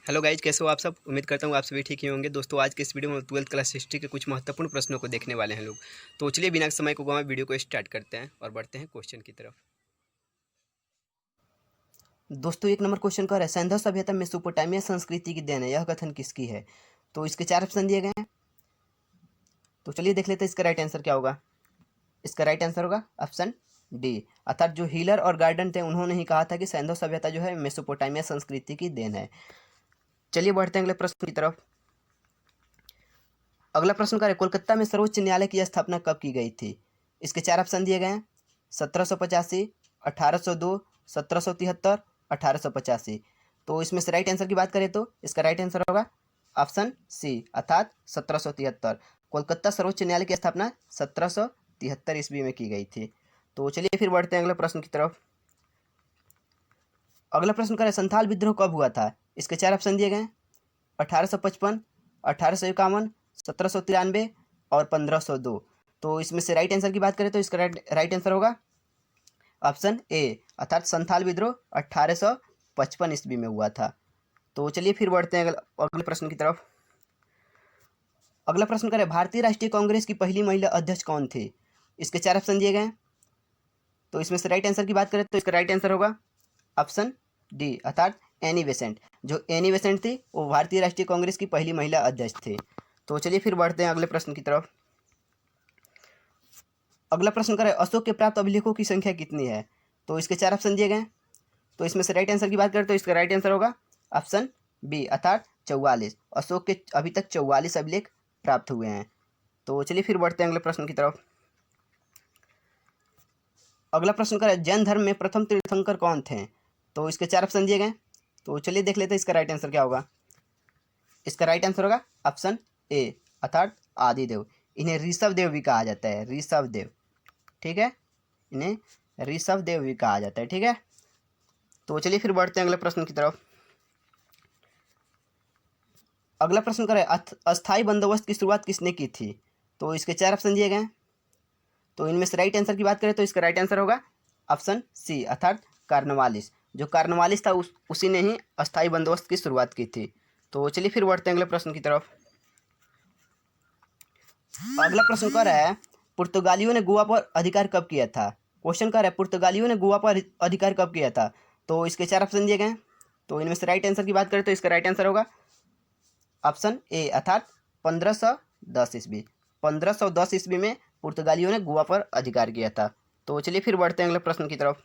Hello guys, कैसे हो आप सब। उम्मीद करता हूँ आप सभी ठीक ही होंगे। दोस्तों, आज के इस वीडियो में 12th क्लास हिस्ट्री के कुछ महत्वपूर्ण प्रश्नों को देखने वाले हैं लोग। तो चलिए बिना समय को गंवाए वीडियो को स्टार्ट करते हैं और बढ़ते हैं क्वेश्चन की तरफ। दोस्तों, 1 नंबर क्वेश्चन का है, सिंधु सभ्यता मेसोपोटामिया संस्कृति की देन है, यह कथन किसकी है। तो इसके 4 ऑप्शन दिए गए हैं। तो चलिए देख लेते हैं इसका राइट आंसर क्या होगा। इसका राइट आंसर होगा ऑप्शन डी, अर्थात जो हीलर और गार्डन थे उन्होंने ही कहा था कि सिंधु सभ्यता जो है मेसोपोटामिया संस्कृति की देन है। चलिए बढ़ते हैं अगले प्रश्न की तरफ। अगला प्रश्न क्या है, कोलकाता में सर्वोच्च न्यायालय की स्थापना कब की गई थी। इसके 4 ऑप्शन दिए गए हैं, 1785, 1802, 1773, 1885। तो इसमें से राइट आंसर की बात करें तो इसका राइट आंसर होगा ऑप्शन सी, अर्थात 1773। कोलकाता सर्वोच्च न्यायालय की स्थापना 1773 ईस्वी में की गई थी। तो चलिए फिर बढ़ते हैं अगले प्रश्न की तरफ। अगला प्रश्न क्या है, संथाल विद्रोह कब हुआ था। इसके 4 ऑप्शन दिए गए हैं, 1855, 1851, 1793 और 1502। तो इसमें से राइट आंसर की बात करें तो इसका राइट आंसर होगा ऑप्शन ए, अर्थात संथाल विद्रोह 1855 ईस्वी में हुआ था। तो चलिए फिर बढ़ते हैं अगले प्रश्न की तरफ। अगला प्रश्न करें, भारतीय राष्ट्रीय कांग्रेस की पहली महिला अध्यक्ष कौन थी। इसके 4 ऑप्शन दिए गए हैं। तो इसमें से राइट आंसर की बात करें तो इसका राइट आंसर होगा ऑप्शन डी, अर्थात एनी बेसेंट। जो एनी बेसेंट थी वो भारतीय राष्ट्रीय कांग्रेस की पहली महिला अध्यक्ष थी। तो चलिए फिर बढ़ते हैं अगले प्रश्न की तरफ। अगला प्रश्न करें, अशोक के प्राप्त अभिलेखों की संख्या कितनी है। तो इसके 4 ऑप्शन दिए गए। तो इसमें से राइट आंसर की बात करें तो इसका राइट आंसर होगा ऑप्शन बी, अर्थात 44। अशोक के अभी तक 44 अभिलेख प्राप्त हुए हैं। तो चलिए फिर बढ़ते हैं अगले प्रश्न की तरफ। अगला प्रश्न करें, जैन धर्म में प्रथम तीर्थंकर कौन थे। तो इसके 4 ऑप्शन दिए गए। तो चलिए देख लेते हैं इसका राइट आंसर क्या होगा। इसका राइट आंसर होगा ऑप्शन ए, अर्थात आदिदेव। इन्हें ऋषभ देव भी कहा जाता है, ऋषभ देव, ठीक है। इन्हें ऋषभ देव भी कहा जाता है, ठीक है। तो चलिए फिर बढ़ते हैं अगले प्रश्न की तरफ। अगला प्रश्न करें, अस्थाई बंदोबस्त की शुरुआत किसने की थी। तो इसके 4 ऑप्शन दिए गए। तो इनमें से राइट आंसर की बात करें तो इसका राइट आंसर होगा ऑप्शन सी, अर्थात कार्नवालिस। जो कार्नवालिस था उसी ने ही अस्थाई बंदोबस्त की शुरुआत की थी। तो चलिए फिर बढ़ते हैं अगले प्रश्न की तरफ। अगला प्रश्न कर रहा है, पुर्तगालियों ने गोवा पर अधिकार कब किया था। क्वेश्चन कर रहा है, पुर्तगालियों ने गोवा पर अधिकार कब किया था। तो इसके 4 ऑप्शन दिए गए। तो इनमें से राइट आंसर की बात करें तो इसका राइट आंसर होगा ऑप्शन ए, अर्थात 1510 ईस्वी। 1510 ईस्वी में पुर्तगालियों ने गोवा पर अधिकार किया था। तो चलिए फिर बढ़ते हैं अगले प्रश्न की तरफ।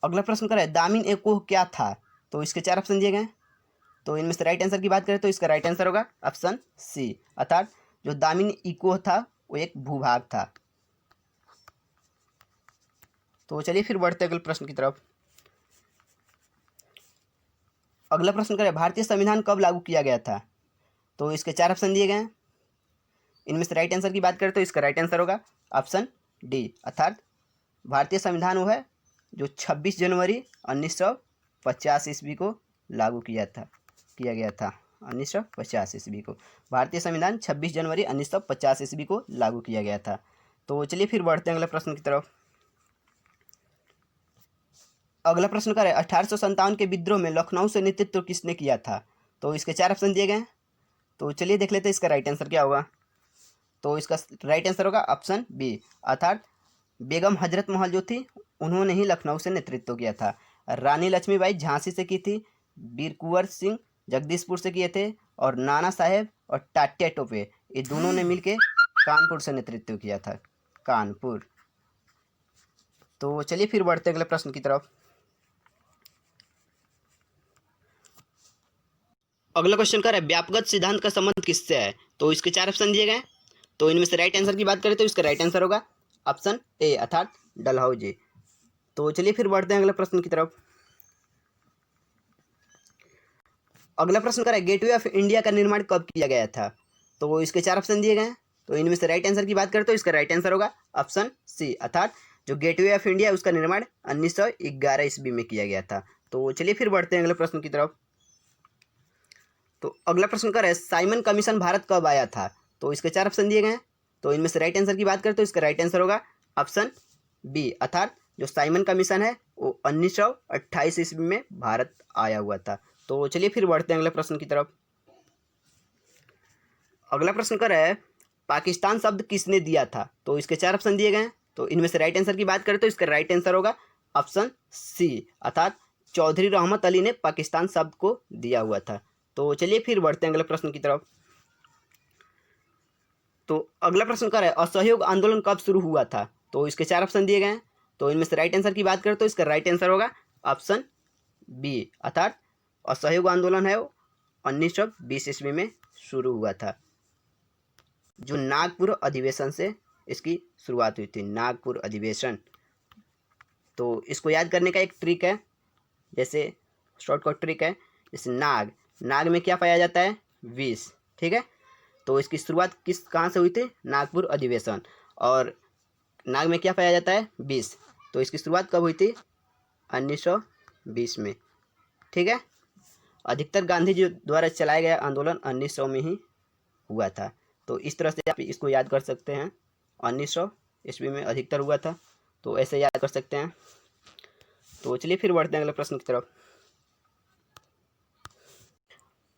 अगला प्रश्न कर रहा है, दामिन एकोह क्या था। तो इसके 4 ऑप्शन दिए गए। तो इनमें से राइट आंसर की बात करें तो इसका राइट आंसर होगा ऑप्शन सी, अर्थात जो दामिन इकोह था वो एक भूभाग था। तो चलिए फिर बढ़ते हैं अगले प्रश्न की तरफ। अगला प्रश्न करें, भारतीय संविधान कब लागू किया गया था। तो इसके 4 ऑप्शन दिए गए। इनमें से राइट आंसर की बात करें तो इसका राइट आंसर होगा ऑप्शन डी, अर्थात भारतीय संविधान वो है जो 26 जनवरी 1950 ईस्वी को लागू किया गया था। 1950 ईस्वी को भारतीय संविधान 26 जनवरी 1950 ईस्वी को लागू किया गया था। तो चलिए फिर बढ़ते हैं अगले प्रश्न की तरफ। अगला प्रश्न करें, 1857 के विद्रोह में लखनऊ से नेतृत्व किसने किया था। तो इसके 4 ऑप्शन दिए गए। तो चलिए देख लेते हैं इसका राइट आंसर क्या होगा। तो इसका राइट आंसर होगा ऑप्शन बी, अर्थात बेगम हजरत महल जो थी उन्होंने ही लखनऊ से नेतृत्व किया था। रानी लक्ष्मीबाई झांसी से की थी, वीर कुंवर सिंह जगदीशपुर से किए थे, और नाना साहेब और टाट्या टोपे ये दोनों ने मिलकर कानपुर से नेतृत्व किया था, कानपुर। तो चलिए फिर बढ़ते अगले प्रश्न की तरफ। अगला क्वेश्चन कर रहा है, व्यापकगत सिद्धांत का संबंध किससे है। तो इसके 4 ऑप्शन दिए गए। तो इनमें से राइट आंसर की बात करें तो इसका राइट आंसर होगा ऑप्शन ए, अर्थात डलहौजी। तो चलिए फिर बढ़ते हैं अगले प्रश्न की तरफ। अगला प्रश्न कर रहा है, गेटवे ऑफ इंडिया का निर्माण कब किया गया था। तो इसके 4 ऑप्शन दिए गए। तो इनमें से राइट आंसर की बात करें तो इसका राइट आंसर होगा ऑप्शन सी, अर्थात जो गेटवे ऑफ इंडिया उसका निर्माण 1911 ईस्वी में किया गया था। तो चलिए फिर बढ़ते हैं अगले प्रश्न की तरफ। तो अगला प्रश्न कर रहा है, साइमन कमीशन भारत कब आया था। तो इसके 4 ऑप्शन दिए गए। तो इनमें से राइट आंसर की बात करें तो इसका राइट आंसर होगा ऑप्शन बी, अर्थात जो साइमन कमीशन है वो 1928 ईस्वी में भारत आया हुआ था। तो चलिए फिर बढ़ते हैं अगले प्रश्न की तरफ। अगला प्रश्न कर रहा है पाकिस्तान शब्द किसने दिया था? तो इसके 4 ऑप्शन दिए गए हैं। तो इनमें से राइट आंसर की बात करें तो इसका राइट आंसर होगा ऑप्शन सी, अर्थात चौधरी रहमत अली ने पाकिस्तान शब्द को दिया हुआ था। तो चलिए फिर बढ़ते हैं अगले प्रश्न की तरफ। तो अगला प्रश्न कर रहा है असहयोग आंदोलन कब शुरू हुआ था? तो इसके 4 ऑप्शन दिए गए हैं। तो इनमें से राइट आंसर की बात करें तो इसका राइट आंसर होगा ऑप्शन बी, अर्थात असहयोग आंदोलन है वो 1920 ईस्वी में शुरू हुआ था, जो नागपुर अधिवेशन से इसकी शुरुआत हुई थी, नागपुर अधिवेशन। तो इसको याद करने का एक ट्रिक है, जैसे शॉर्टकट ट्रिक है, जैसे नाग में क्या पाया जाता है? विष, ठीक है। तो इसकी शुरुआत कहाँ से हुई थी? नागपुर अधिवेशन। और नाग में क्या पाया जाता है? विष। तो इसकी शुरुआत कब हुई थी? 1920 में, ठीक है। अधिकतर गांधी जी द्वारा चलाया गया आंदोलन 1900 में ही हुआ था। तो इस तरह से आप इसको याद कर सकते हैं, 1900 ईस्वी में अधिकतर हुआ था, तो ऐसे याद कर सकते हैं। तो चलिए फिर बढ़ते हैं अगले प्रश्न की तरफ।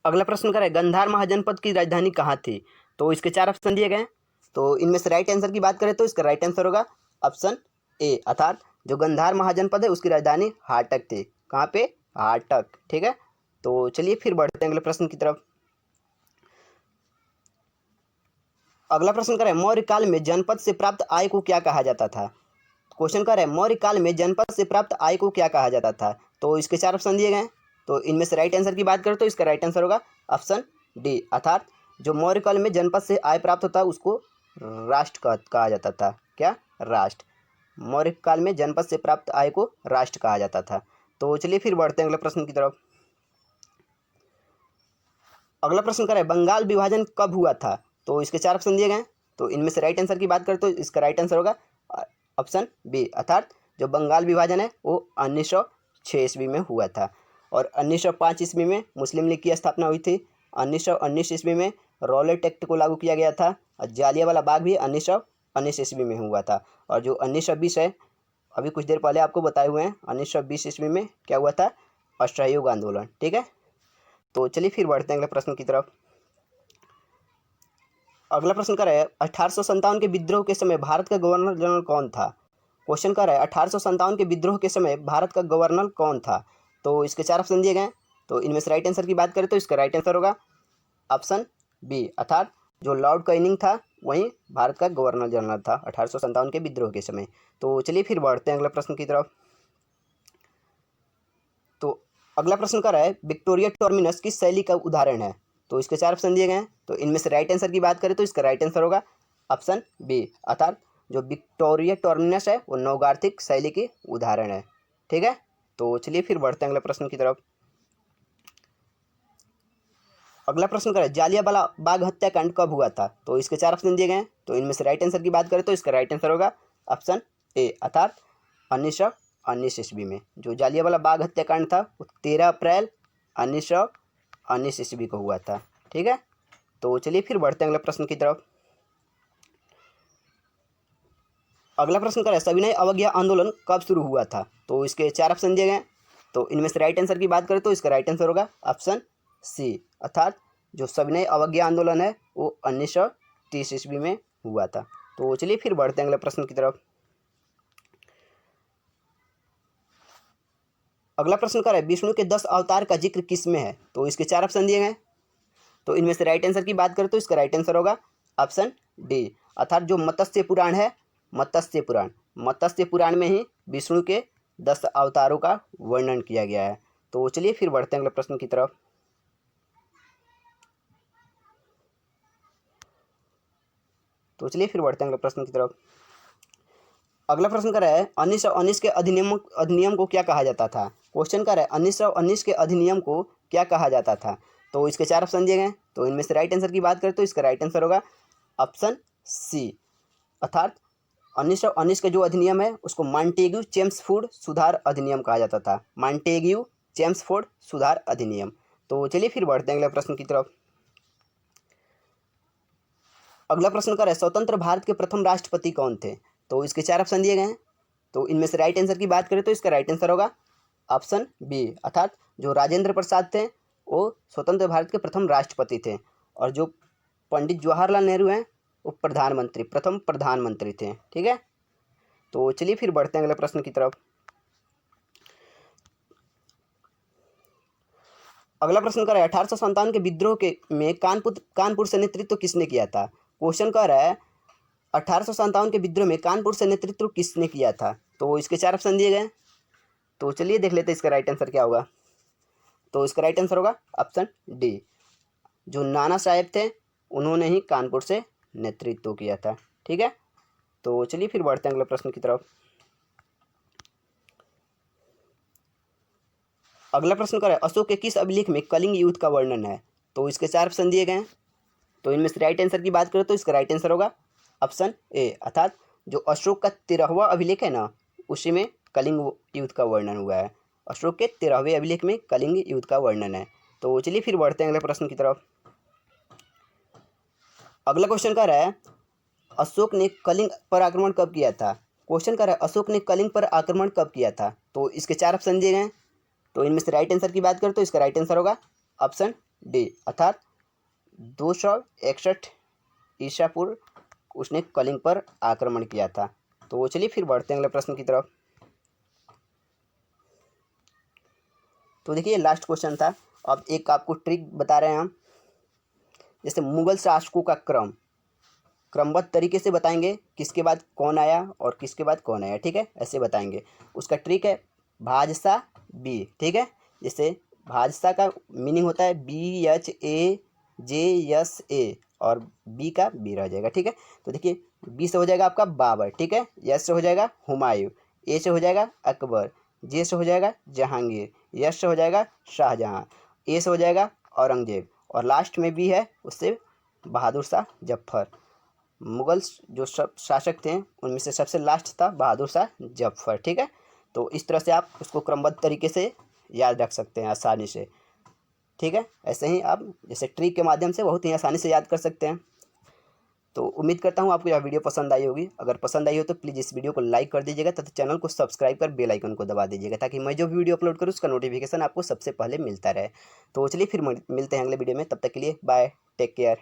अगला प्रश्न कर रहा है गंधार महाजनपद की राजधानी कहाँ थी? तो इसके 4 ऑप्शन दिए गए। तो इनमें से राइट आंसर की बात करें तो इसका राइट आंसर होगा ऑप्शन ए, अर्थात जो गंधार महाजनपद है उसकी राजधानी हाटक थी। कहाँ पे? हाटक, ठीक है। तो चलिए फिर बढ़ते हैं अगले प्रश्न की तरफ। अगला प्रश्न कर रहा है मौर्य काल में जनपद से प्राप्त आय को क्या कहा जाता था? क्वेश्चन कर रहा है मौर्य काल में जनपद से प्राप्त आय को क्या कहा जाता था? तो इसके 4 ऑप्शन दिए गए। तो इनमें से राइट आंसर की बात करें तो इसका राइट आंसर होगा ऑप्शन डी, अर्थात जो मौर्य काल में जनपद से आय प्राप्त होता है उसको राष्ट्र कहा जाता था। क्या? राष्ट्र। मौर्य काल में जनपद से प्राप्त आय को राष्ट्र कहा जाता था। तो चलिए फिर बढ़ते हैं अगले प्रश्न की तरफ। अगला प्रश्न कर रहा है बंगाल विभाजन कब हुआ था? तो इसके 4 ऑप्शन दिए गए। तो इनमें से राइट आंसर की बात करें तो इसका राइट आंसर होगा ऑप्शन बी, अर्थात जो बंगाल विभाजन है वो 1906 ईस्वी में हुआ था। और 1905 ईस्वी में मुस्लिम लीग की स्थापना हुई थी। 1919 ईस्वी में रॉलेट एक्ट को लागू किया गया था। और जालियांवाला बाग भी 1919 ईस्वी में हुआ था। और जो 1920 है, अभी कुछ देर पहले आपको बताए हुए हैं, 1920 ईस्वी में क्या हुआ था? असहयोग आंदोलन, ठीक है। तो चलिए फिर बढ़ते हैं अगले प्रश्न की तरफ। अगला प्रश्न कर रहा है 1857 के विद्रोह के समय भारत का गवर्नर जनरल कौन था? क्वेश्चन कर रहा है 1857 के विद्रोह के समय भारत का गवर्नर कौन था? तो इसके 4 ऑप्शन दिए गए। तो इनमें से राइट आंसर की बात करें तो इसका राइट आंसर होगा ऑप्शन बी, अर्थात जो लॉर्ड कैनिंग था वही भारत का गवर्नर जनरल था 1857 के विद्रोह के समय। तो चलिए फिर बढ़ते हैं अगले प्रश्न की तरफ। तो अगला प्रश्न कर रहा है विक्टोरिया टर्मिनस किस शैली का उदाहरण है? तो इसके 4 ऑप्शन दिए गए हैं। तो इनमें से राइट आंसर की बात करें तो इसका राइट आंसर होगा ऑप्शन बी, अर्थात जो विक्टोरिया टर्मिनस है वो नवगाथिक शैली की उदाहरण है, ठीक है। तो चलिए फिर बढ़ते हैं अगले प्रश्न की तरफ। अगला प्रश्न करें जालियांवाला बाग हत्याकांड कब हुआ था? तो इसके 4 ऑप्शन दिए गए। तो इनमें से राइट आंसर की बात करें तो इसका राइट आंसर होगा ऑप्शन ए, अर्थात 1919 ईस्वी में। जो जालियांवाला बाग हत्याकांड था वो 13 अप्रैल 1919 ईस्वी को हुआ था, ठीक है। तो चलिए फिर बढ़ते हैं अगले प्रश्न की तरफ। अगला प्रश्न करें सविनय अवज्ञा आंदोलन कब शुरू हुआ था? तो इसके 4 ऑप्शन दिए गए। तो इनमें से राइट आंसर की बात करें तो इसका राइट आंसर होगा ऑप्शन सी, अर्थात जो सविनय अवज्ञा आंदोलन है वो 1930 ईस्वी में हुआ था। तो चलिए फिर बढ़ते हैं अगले प्रश्न की तरफ। अगला प्रश्न कर रहा है विष्णु के 10 अवतार का जिक्र किस में है? तो इसके 4 ऑप्शन दिए गए। तो इनमें से राइट आंसर की बात करें तो इसका राइट आंसर होगा ऑप्शन डी, अर्थात जो मत्स्य पुराण है, मत्स्य पुराण में ही विष्णु के 10 अवतारों का वर्णन किया गया है। तो चलिए फिर बढ़ते हैं अगले प्रश्न की तरफ। अगला प्रश्न कर रहा है 1919 के अधिनियम को क्या कहा जाता था? क्वेश्चन कर रहा है 1919 के अधिनियम को क्या कहा जाता था? तो इसके 4 ऑप्शन दिए गए। तो इनमें से राइट आंसर की बात करें तो इसका राइट आंसर होगा ऑप्शन सी, अर्थात 1919 का जो अधिनियम है उसको मॉन्टेग्यू चेम्सफोर्ड सुधार अधिनियम कहा जाता था, मॉन्टेग्यू चेम्सफोर्ड सुधार अधिनियम। तो चलिए फिर बढ़ते हैं अगले प्रश्न की तरफ। अगला प्रश्न कर रहा है स्वतंत्र भारत के प्रथम राष्ट्रपति कौन थे? तो इसके 4 ऑप्शन दिए गए हैं। तो इनमें से राइट आंसर की बात करें तो इसका राइट आंसर होगा ऑप्शन बी, अर्थात जो राजेंद्र प्रसाद थे वो स्वतंत्र भारत के प्रथम राष्ट्रपति थे, और जो पंडित जवाहरलाल नेहरू हैं वो प्रथम प्रधानमंत्री थे। ठीक है, तो चलिए फिर बढ़ते हैं अगले प्रश्न की तरफ। अगला प्रश्न कर रहा है 1857 के विद्रोह के में कानपुर से नेतृत्व किसने किया था। क्वेश्चन कह रहा है 1857 के विद्रोह में कानपुर से नेतृत्व किसने किया था। तो इसके 4 ऑप्शन दिए गए, तो चलिए देख लेते हैं इसका राइट आंसर क्या होगा। तो इसका राइट आंसर होगा ऑप्शन डी, जो नाना साहेब थे उन्होंने ही कानपुर से नेतृत्व किया था। ठीक है, तो चलिए फिर बढ़ते हैं अगले प्रश्न की तरफ। अगला प्रश्न कर रहा है अशोक के किस अभिलेख में कलिंग युद्ध का वर्णन है। तो इसके 4 ऑप्शन दिए गए हैं, तो इनमें से राइट आंसर की बात करें तो इसका राइट आंसर होगा ऑप्शन ए, अर्थात जो अशोक का 13वां अभिलेख है ना, उसी में कलिंग युद्ध का वर्णन हुआ है। अशोक के 13वें अभिलेख में कलिंग युद्ध का वर्णन है। तो चलिए फिर बढ़ते हैं अगले प्रश्न की तरफ। अगला क्वेश्चन कह रहा है अशोक ने कलिंग पर आक्रमण कब किया था। क्वेश्चन कह रहा है अशोक ने कलिंग पर आक्रमण कब किया था। तो इसके 4 ऑप्शन दिए गए हैं, तो इनमें से राइट आंसर की बात करें तो इसका राइट आंसर होगा ऑप्शन डी, अर्थात 261 ईसा पूर्व उसने कलिंग पर आक्रमण किया था। तो चलिए फिर बढ़ते हैं अगले प्रश्न की तरफ। तो देखिए लास्ट क्वेश्चन था। अब एक आपको ट्रिक बता रहे हैं हम, जैसे मुगल शासकों का क्रमबद्ध तरीके से बताएंगे, किसके बाद कौन आया और किसके बाद कौन आया। ठीक है, ऐसे बताएंगे। उसका ट्रिक है भाजसा बी। ठीक है, जैसे भाजसा का मीनिंग होता है BHAJSA और बी का बी रह जाएगा। ठीक है, तो देखिए बी से हो जाएगा आपका बाबर। ठीक है, एस से हो जाएगा हुमायूं, ए से हो जाएगा अकबर, जे से हो जाएगा जहांगीर, यस से हो जाएगा शाहजहां, ए से हो जाएगा औरंगजेब, और लास्ट में भी है उससे बहादुर शाह जफर। मुगल जो सब शासक थे उनमें से सबसे लास्ट था बहादुर शाह जफर। ठीक है, तो इस तरह से आप उसको क्रमबद्ध तरीके से याद रख सकते हैं आसानी से। ठीक है, ऐसे ही आप जैसे ट्रिक के माध्यम से बहुत ही आसानी से याद कर सकते हैं। तो उम्मीद करता हूँ आपको यह वीडियो पसंद आई होगी। अगर पसंद आई हो तो प्लीज़ इस वीडियो को लाइक कर दीजिएगा तथा चैनल को सब्सक्राइब कर बेल आइकन को दबा दीजिएगा, ताकि मैं जो वीडियो अपलोड करूँ उसका नोटिफिकेशन आपको सबसे पहले मिलता रहे। तो चलिए फिर मिलते हैं अगले वीडियो में, तब तक के लिए बाय, टेक केयर।